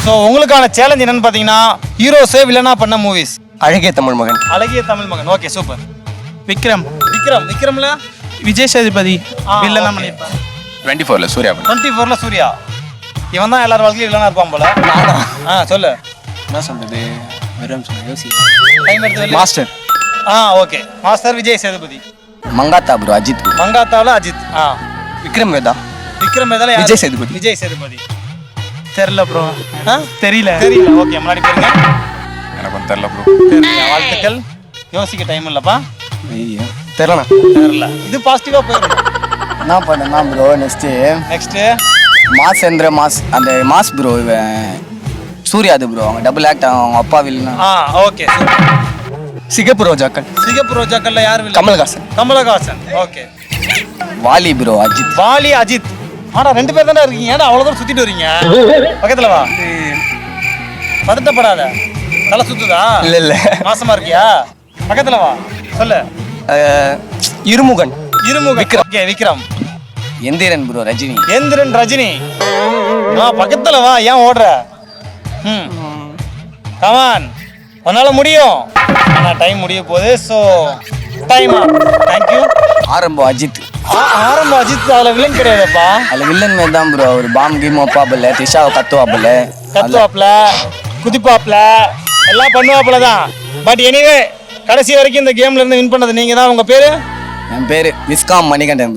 So உங்களுக்கான challenge என்னன்னு பார்த்தீங்கன்னா ஹீரோஸே வில்லனா பண்ண மூவிஸ். அழகிய தமிழ் மகன். அழகிய தமிழ் மகன். Okay super. விக்ரம்ல விஜய் சேதுபதி வில்லனா பண்ணியிருப்பான். 24ல சூர்யா. 24ல சூர்யா. இவன் தான் எல்லாரும் வாழ்க்கையும் வில்லனா இருப்பான் போல. சொல்லு என்ன சொல்றது? டைம் எடுத்து Master. Okay. Master Vijay Sethupathi. Mankatha bro Ajith. மங்காத்தாவில் அஜித். விக்ரம் வேதா. விக்ரம் வேதால விஜய் சேதுபதி. விஜய் சேதுபதி. தெரியல ப்ரோ. தெரியல. ஓகே முன்னாடி போயிருங்க. எனக்கு தெரியல ப்ரோ. வாழ்த்துக்கள். யோசிக்க டைம் இல்லப்பா. தெரியல. இது பாசிட்டிவா போயிடும். என்ன பண்ணா ப்ரோ நெக்ஸ்ட் மாசேந்திர மாஸ் அந்த மாஸ் ப்ரோ சூர்யா அது ப்ரோ அவங்க டபுள் ஆக்ட் அவங்க அப்பா வில்லனா. ஓகே. சிகப்பு ரோஜாக்கள். சிகப்பு ரோஜாக்கள்ல யார் villain? Kamal Haasan. Kamal Haasan. Okay. Vaali bro Ajith. Vaali Ajith. ரெண்டு பேர் தானே இருக்கீங்க. ஏன்னா அவ்வளவு தூரம் சுத்திட்டு வரீங்க. பக்கத்துல வா. பதட்டப்படாத. தலை சுத்துதா? இல்ல மாசமா இருக்கியா? பக்கத்துல வா. சொல்லு. இருமுகன். ஓகே விக்ரம். எந்திரன் ப்ரோ ரஜினி. எந்திரன் ரஜினி. பக்கத்துல வா. ஏன் ஓடுற? கமான். உன்னால முடியும். ஆனா டைம் முடிய போகுது. So time thank you. ஆரம்பம் அஜித். ஆரம்பம் அஜித். அதுல வில்லன் கிடையாதுப்பா. அதுல வில்லன் மாதிரி தான் ப்ரோ. ஒரு பாம் கீம் வைப்பாப்புல, திஷாவை கத்துவாப்புல, குதிப்பாப்புல எல்லாம் பண்ணுவாப்புல தான். பட் எனிவே கடைசி வரைக்கும் இந்த கேம்ல இருந்து வின் பண்ணது நீங்க தான். உங்க பேரு? என் பேரு விஸ்காம் மணிகண்டன்.